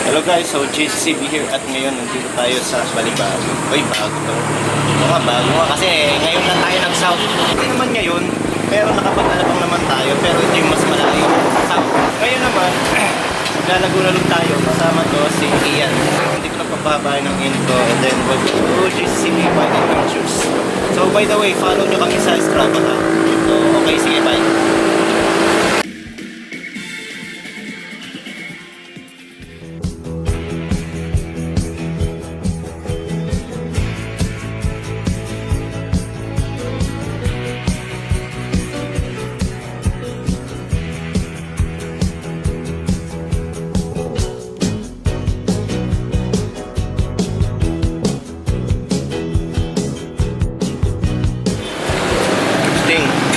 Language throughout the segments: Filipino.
Hello guys, so JCCB here at ngayon nandito tayo sa Balibago. Uy, bago to. Bago nga kasi ngayon lang tayo nag-south. Hindi naman ngayon, pero nakapag-alabang naman tayo, pero ito yung mas malayo sa south. Ngayon naman, Laguna lang tayo. Kasama to si Ian. Hindi ko nagpapabahay ng intro and then we'll go to JCCB Bike Adventures. So by the way, follow nyo kami sa Strava ha. So okay, sige, bye.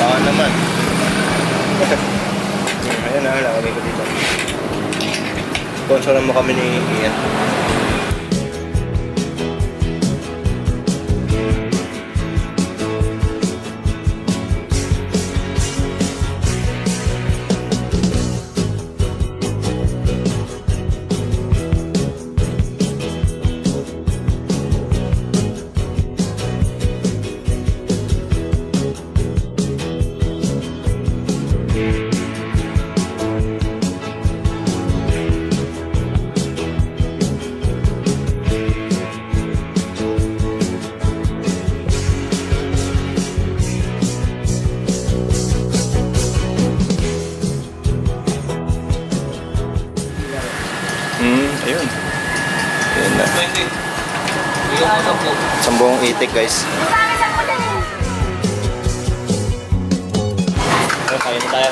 Baka naman. Ayan na, lagay ko dito. Sponsoran mo kami ni Ian. Ayun. Ayun na. Sambong itik guys. Kain na tayo.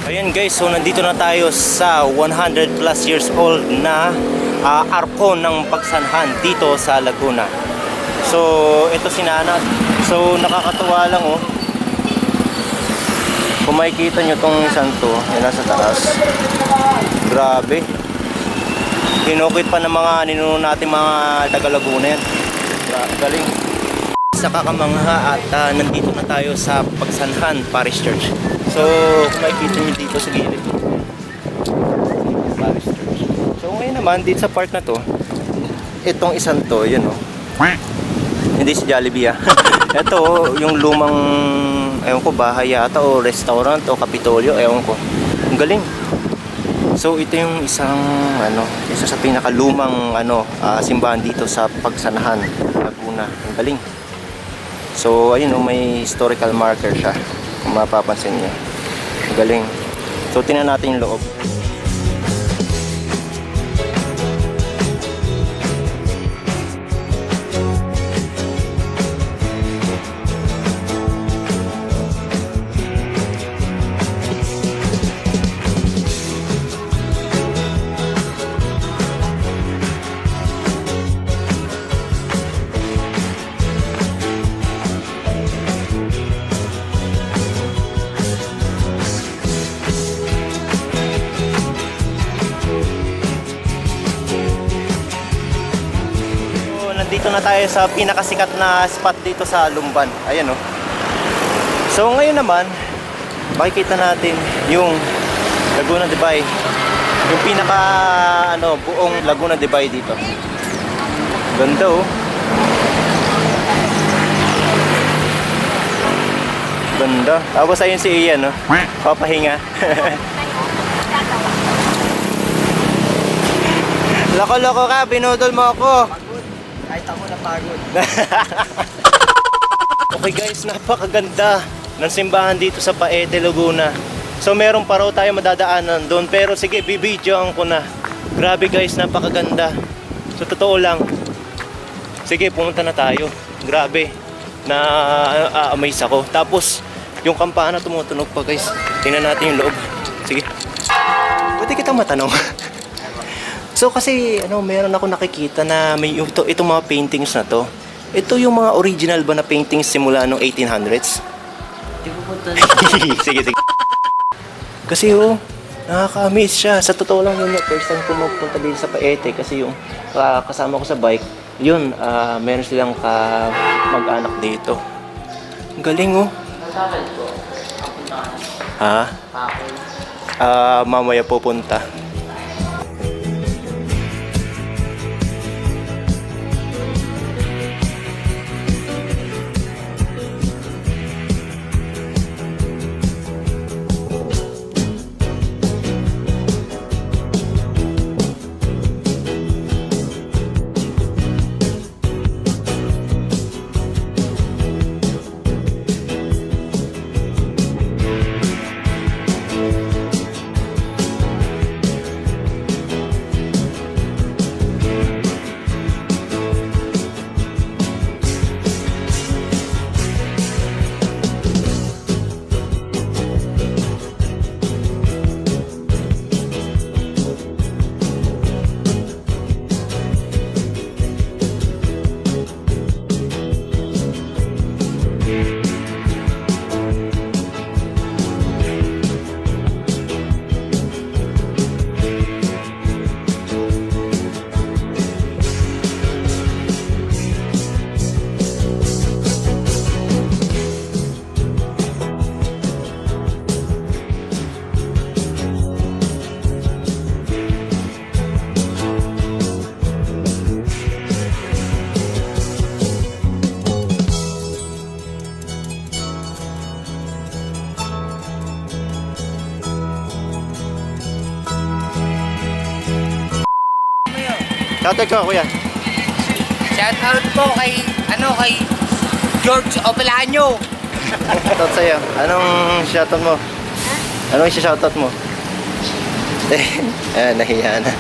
Ayan guys, so nandito na tayo sa 100 plus years old na arko ng pagsanhan dito sa Laguna. So ito si Nana. So nakakatuwa lang oh. Kung makikita nyo tong isang to, yan nasa taas. Grabe. Hinukit pa ng mga ninuno natin mga taga Laguna yan. Galing. Sa kakamangha at nandito na tayo sa Pagsanhan Parish Church. So kung makikita nyo dito sa gilid, Parish Church. So ngayon naman dito sa part na to, itong isang to, yun o. Hindi si Jollibee ah. Ito yung lumang, ewan ko, bahay yata o restaurant o kapitolyo, ewan ko. Ang galing. So ito yung isang isa sa pinakalumang simbahan dito sa Pagsanahan, Laguna. Ang galing. So ayun may historical marker siya kung mapapansin niyo. Ang galing. So tingnan natin yung loob. Dito na tayo sa pinakasikat na spot dito sa Lumban. Ayan oh. So ngayon naman, makikita natin yung Laguna de Bay. Yung pinaka buong Laguna de Bay dito. Ganda oh. Ganda. Tapos ayun si Ian oh. Papahinga. Loko-loko ka, binudol mo ako. Kahit ako napagod. Okay guys, napakaganda ng simbahan dito sa Paete, Laguna. So meron pa raw tayo madadaanan doon, pero sige, bibidyoan ko na. Grabe guys, napakaganda. So totoo lang. Sige, pumunta na tayo. Grabe, na-amaze ako. Tapos yung kampana tumutunog pa guys. Tingnan natin yung loob. Sige. Pwede kitang matanong. So kasi meron ako nakikita na may itong mga paintings na to. Ito yung mga original ba na paintings simula noong 1800s? Di ko punta Sige, sige. Kasi nakaka-amaze siya. Sa totoo lang yun, first time ko magpunta din sa Paete kasi yung kasama ko sa bike, yun, meron silang mag-anak dito. Ang galing Sa akin po. Punta ka na. Ha? Ako. Mamaya pupunta. Shoutout ko, kuya. Shout out po kay George Opelano. Shoutout sa'yo. Anong shoutout mo? Anong shoutout mo? Nahiya na.